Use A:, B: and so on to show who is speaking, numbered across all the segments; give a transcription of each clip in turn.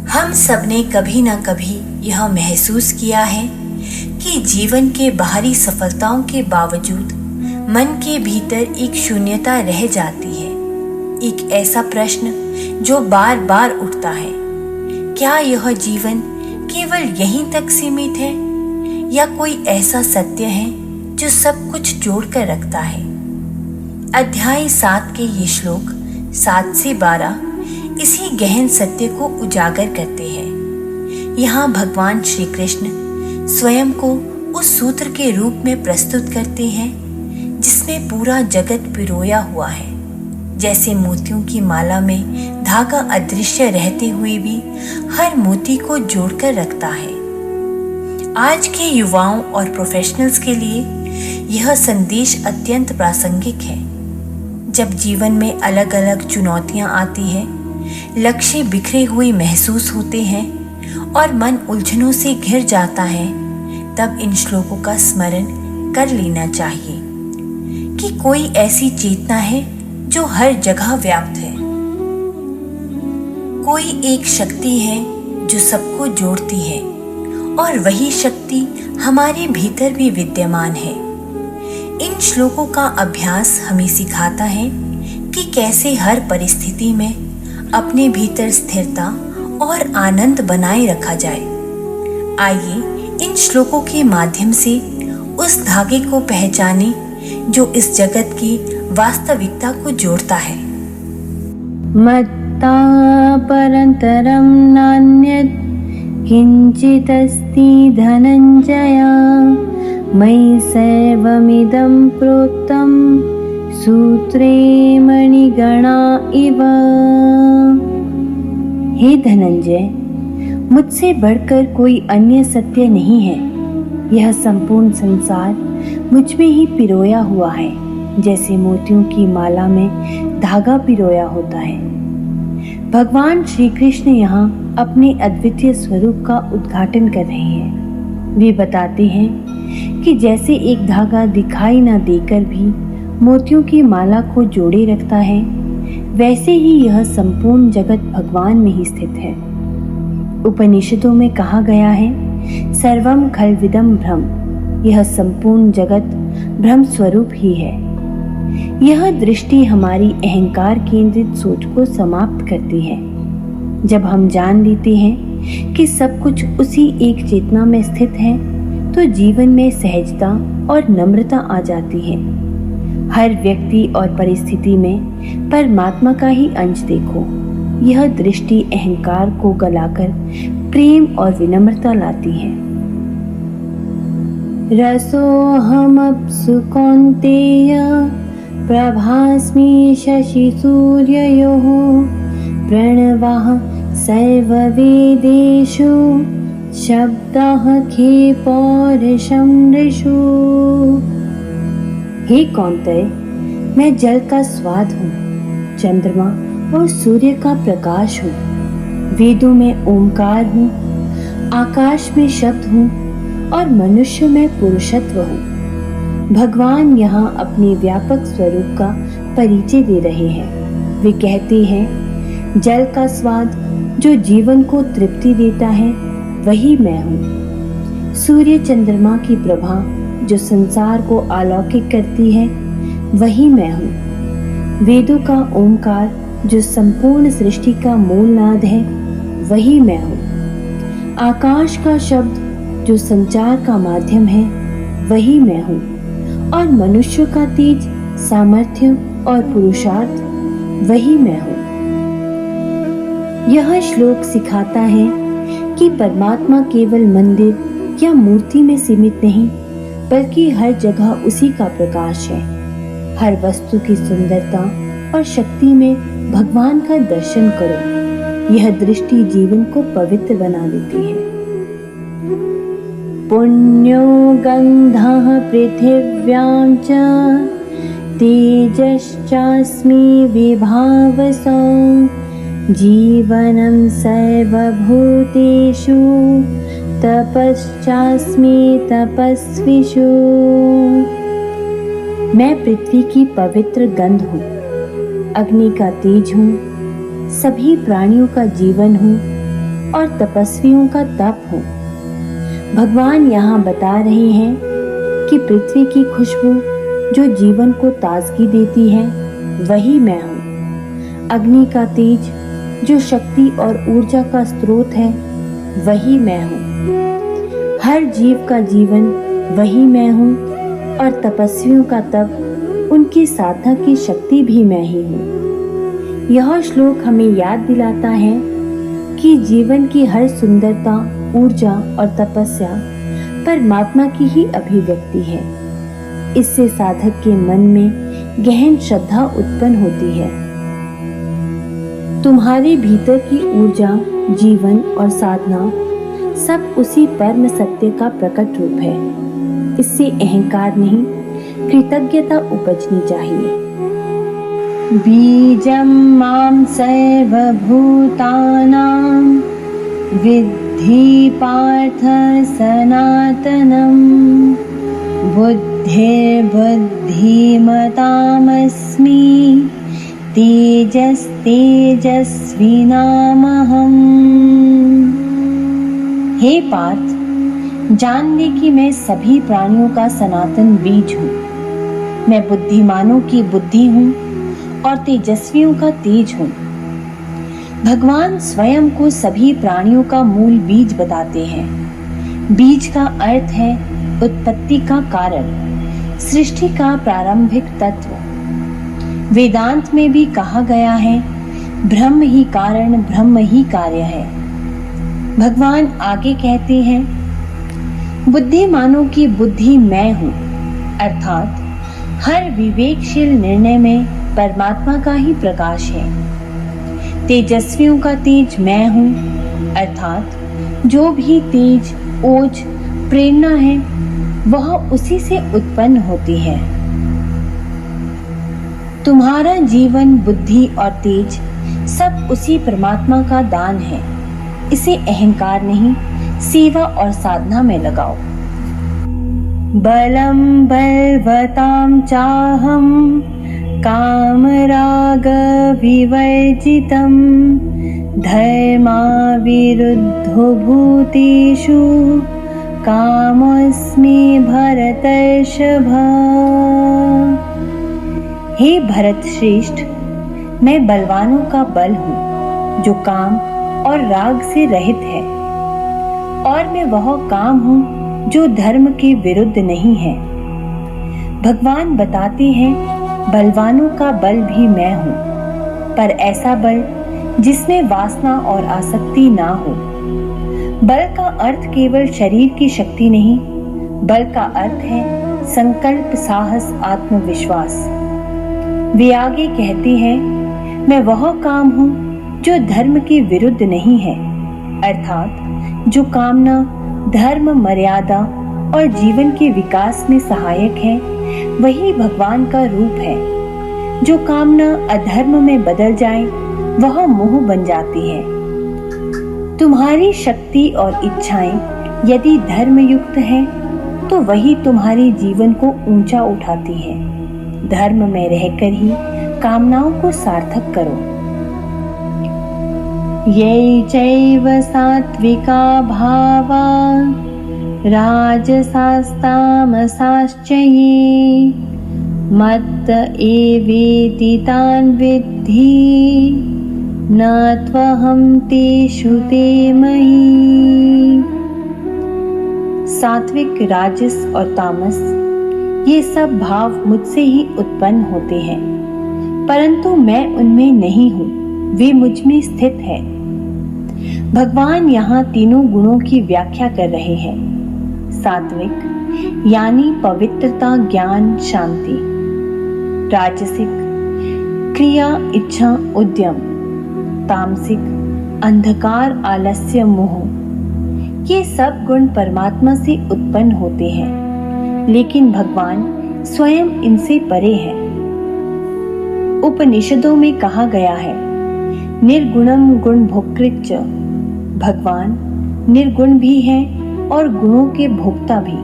A: हम सब ने कभी ना कभी यह महसूस किया है कि जीवन के बाहरी सफलताओं के बावजूद मन के भीतर एक शून्यता रह जाती है। एक ऐसा प्रश्न जो बार बार उठता है, क्या यह जीवन केवल यहीं तक सीमित है या कोई ऐसा सत्य है जो सब कुछ जोड़ कर रखता है। अध्याय 7 के ये श्लोक 7 से 12 इसी गहन सत्य को उजागर करते हैं। यहाँ भगवान श्री कृष्ण स्वयं को उस सूत्र के रूप में प्रस्तुत करते हैं जिसमें पूरा जगत पिरोया हुआ है। जैसे मोतियों की माला में धागा अदृश्य रहते हुए भी हर मोती को जोड़कर रखता है। आज के युवाओं और प्रोफेशनल्स के लिए यह संदेश अत्यंत प्रासंगिक है। जब जीवन में अलग अलग चुनौतियां आती हैं, लक्ष्य बिखरे हुए महसूस होते हैं और मन उलझनों से घिर जाता है, तब इन श्लोकों का स्मरण कर लेना चाहिए कि कोई ऐसी चेतना है जो हर जगह व्याप्त है। कोई एक शक्ति है जो सबको जोड़ती है और वही शक्ति हमारे भीतर भी विद्यमान है। इन श्लोकों का अभ्यास हमें सिखाता है कि कैसे हर परिस्थिति में अपने भीतर स्थिरता और आनंद बनाए रखा जाए। आइए इन श्लोकों के माध्यम से उस धागे को पहचाने जो इस जगत की वास्तविकता को जोड़ता है।
B: मत्ता परन्तरं नान्यत् किंचिदस्ति धनंजय मयि सर्वमिदं प्रोक्तं सूत्रे मणिगणा इव। हे धनंजय, मुझसे बढ़कर कोई अन्य सत्य नहीं है। यह संपूर्ण संसार मुझ में ही पिरोया हुआ है, जैसे मोतियों की माला में धागा पिरोया होता है। भगवान श्री कृष्ण यहाँ अपने अद्वितीय स्वरूप का उद्घाटन कर रहे हैं। वे बताते हैं कि जैसे एक धागा दिखाई न देकर भी मोतियों की माला को जोड़े रखता है, वैसे ही यह संपूर्ण जगत भगवान में ही स्थित है। उपनिषदों में कहा गया है, सर्वम खल्विदम ब्रह्म। यह संपूर्ण जगत ब्रह्म स्वरूप ही है। यह दृष्टि हमारी अहंकार केंद्रित सोच को समाप्त करती है। जब हम जान लेते हैं कि सब कुछ उसी एक चेतना में स्थित है, तो जीवन में सहजता और नम्रता आ जाती है। हर व्यक्ति और परिस्थिति में परमात्मा का ही अंश देखो। यह दृष्टि अहंकार को गलाकर प्रेम और विनम्रता लाती है। रसोऽहमप्सु कौन्तेय प्रभास्मि शशि सूर्ययोः प्रणवः सर्ववेदेषु शब्दः खे पौरुषं नृषु। हे कौन्तेय, मैं जल का स्वाद हूँ, चंद्रमा और सूर्य का प्रकाश हूँ, वेदों में ओंकार हूँ, आकाश में शब्द हूँ और मनुष्य में पुरुषत्व हूँ। भगवान यहाँ अपने व्यापक स्वरूप का परिचय दे रहे हैं। वे कहते हैं, जल का स्वाद जो जीवन को तृप्ति देता है, वही मैं हूँ। सूर्य चंद्रमा की प्रभा जो संसार को अलौकिक करती है, वही मैं हूँ। वेदों का ओंकार जो संपूर्ण सृष्टि का मूल नाद है, वही मैं हूँ। आकाश का शब्द जो संचार का माध्यम है, वही मैं हूँ। और मनुष्य का तेज, सामर्थ्य और पुरुषार्थ, वही मैं हूँ। यह श्लोक सिखाता है कि परमात्मा केवल मंदिर या मूर्ति में सीमित नहीं, बल्कि हर जगह उसी का प्रकाश है। हर वस्तु की सुंदरता और शक्ति में भगवान का दर्शन करो। यह दृष्टि जीवन को पवित्र बना देती है। पुण्यो गंधः पृथिव्यां च तेजश्चास्मि विभावसौ जीवनं सर्वभूतेषु तपश्चास्मि तपस्विषु। मैं पृथ्वी की पवित्र गंध हूँ, अग्नि का तेज हूँ, सभी प्राणियों का जीवन हूँ, और तपस्वियों का तप हूँ। भगवान यहाँ बता रहे हैं कि पृथ्वी की खुशबू जो जीवन को ताजगी देती है वही मैं हूँ। अग्नि का तेज जो शक्ति और ऊर्जा का स्रोत है वही मैं हूँ। हर जीव का जीवन वही मैं हूँ और तपस्वियों का तप, उनकी साधना की शक्ति भी मैं ही हूँ। यह श्लोक हमें याद दिलाता है कि जीवन की हर सुंदरता, ऊर्जा और तपस्या परमात्मा की ही अभिव्यक्ति है। इससे साधक के मन में गहन श्रद्धा उत्पन्न होती है। तुम्हारे भीतर की ऊर्जा, जीवन और साधना सब उसी परम सत्य का प्रकट रूप है। इससे अहंकार नहीं, कृतज्ञता उपजनी चाहिए। बीजं मां सर्वभूतानां विद्धि पार्थ सनातनं बुद्धिर्बुद्धिमतामस्मि तेजस्तेजस्विनामहम्। हे पार्थ, जान ले कि मैं सभी प्राणियों का सनातन बीज हूँ। मैं बुद्धिमानों की बुद्धि हूँ और तेजस्वियों का तेज हूँ। भगवान स्वयं को सभी प्राणियों का मूल बीज बताते हैं। बीज का अर्थ है उत्पत्ति का कारण, सृष्टि का प्रारंभिक तत्व। वेदांत में भी कहा गया है, ब्रह्म ही कारण, ब्रह्म ही कार्य है। भगवान आगे कहते हैं, बुद्धिमानों की बुद्धि मैं हूँ, अर्थात हर विवेकशील निर्णय में परमात्मा का ही प्रकाश है। तेजस्वियों का तेज मैं हूँ, अर्थात जो भी तेज, ओज, प्रेरणा है वह उसी से उत्पन्न होती है। तुम्हारा जीवन, बुद्धि और तेज सब उसी परमात्मा का दान है। इसे अहंकार नहीं, सेवा और साधना में लगाओ। बलम बलवतां चाहम कामराग विवर्जितं धर्मा विरुद्धो भूतेषु कामोऽस्मि भरतर्षभ। हे भरत श्रेष्ठ, मैं बलवानों का बल हूँ जो काम और राग से रहित है, और मैं वह काम हूँ जो धर्म के विरुद्ध नहीं है। भगवान बताते हैं, बलवानों का बल भी मैं हूँ, पर ऐसा बल जिसमें वासना और आसक्ति ना हो। बल का अर्थ केवल शरीर की शक्ति नहीं, बल का अर्थ है संकल्प, साहस, आत्मविश्वास। वे आगे कहते हैं, मैं वह काम हूँ जो धर्म के विरुद्ध नहीं है, अर्थात जो कामना, धर्म, मर्यादा और जीवन के विकास में सहायक है, वही भगवान का रूप है। जो कामना अधर्म में बदल जाए वह मोह बन जाती है। तुम्हारी शक्ति और इच्छाएं यदि धर्म युक्त है तो वही तुम्हारे जीवन को ऊंचा उठाती है। धर्म में रहकर ही कामनाओं को सार्थक करो। ये चैव सात्विका भावा राजसास्तामसाश्च ये मत्त एवेति तान् विद्धि न त्वहं तेषु ते मयि। सात्विक, राजस और तामस ये सब भाव मुझसे ही उत्पन्न होते हैं, परंतु मैं उनमें नहीं हूँ, वे मुझ में स्थित है। भगवान यहाँ तीनों गुणों की व्याख्या कर रहे हैं। सात्विक यानी पवित्रता, ज्ञान, शांति। राजसिक क्रिया, इच्छा, उद्यम। तामसिक अंधकार, आलस्य, मोह। ये सब गुण परमात्मा से उत्पन्न होते हैं, लेकिन भगवान स्वयं इनसे परे हैं। उपनिषदों में कहा गया है, निर्गुणम गुण भोक्तृच। भगवान निर्गुण भी है और गुणों के भोक्ता भी।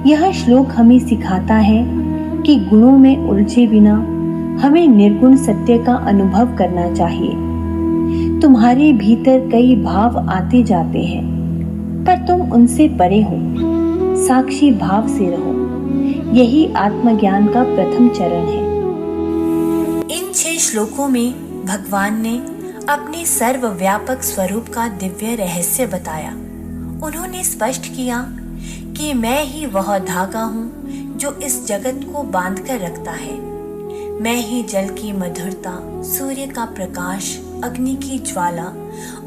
B: यह श्लोक हमें सिखाता है कि गुणों में उलझे बिना हमें निर्गुण सत्य का अनुभव करना चाहिए। तुम्हारे भीतर कई भाव आते जाते हैं, पर तुम उनसे परे हो। साक्षी भाव से रहो। यही आत्मज्ञान का प्रथम चरण है।
A: इन 6 श्लोकों में भगवान ने अपने सर्वव्यापक स्वरूप का दिव्य रहस्य बताया। उन्होंने स्पष्ट किया कि मैं ही वह धागा हूँ जो इस जगत को बांध कर रखता है। मैं ही जल की मधुरता, सूर्य का प्रकाश, अग्नि की ज्वाला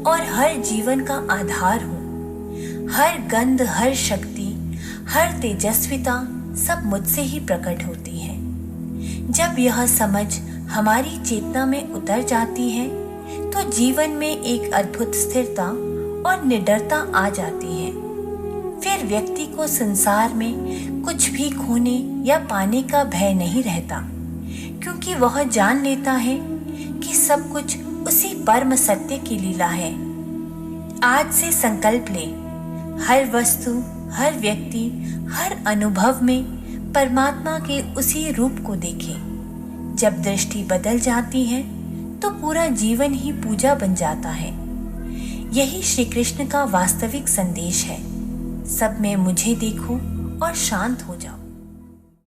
A: और हर जीवन का आधार हूँ। हर गंध, हर शक्ति, हर तेजस्विता सब मुझसे ही प्रकट होती है। जब यह समझ हमारी चेतना में उतर जाती है तो जीवन में एक अद्भुत स्थिरता और निडरता आ जाती है। फिर व्यक्ति को संसार में कुछ भी खोने या पाने का भय नहीं रहता, क्योंकि वह जान लेता है कि सब कुछ उसी परम सत्य की लीला है। आज से संकल्प ले, हर वस्तु, हर व्यक्ति, हर अनुभव में परमात्मा के उसी रूप को देखे। जब दृष्टि बदल जाती है तो पूरा जीवन ही पूजा बन जाता है। यही श्री कृष्ण का वास्तविक संदेश है। सब में मुझे देखो और शांत हो जाओ।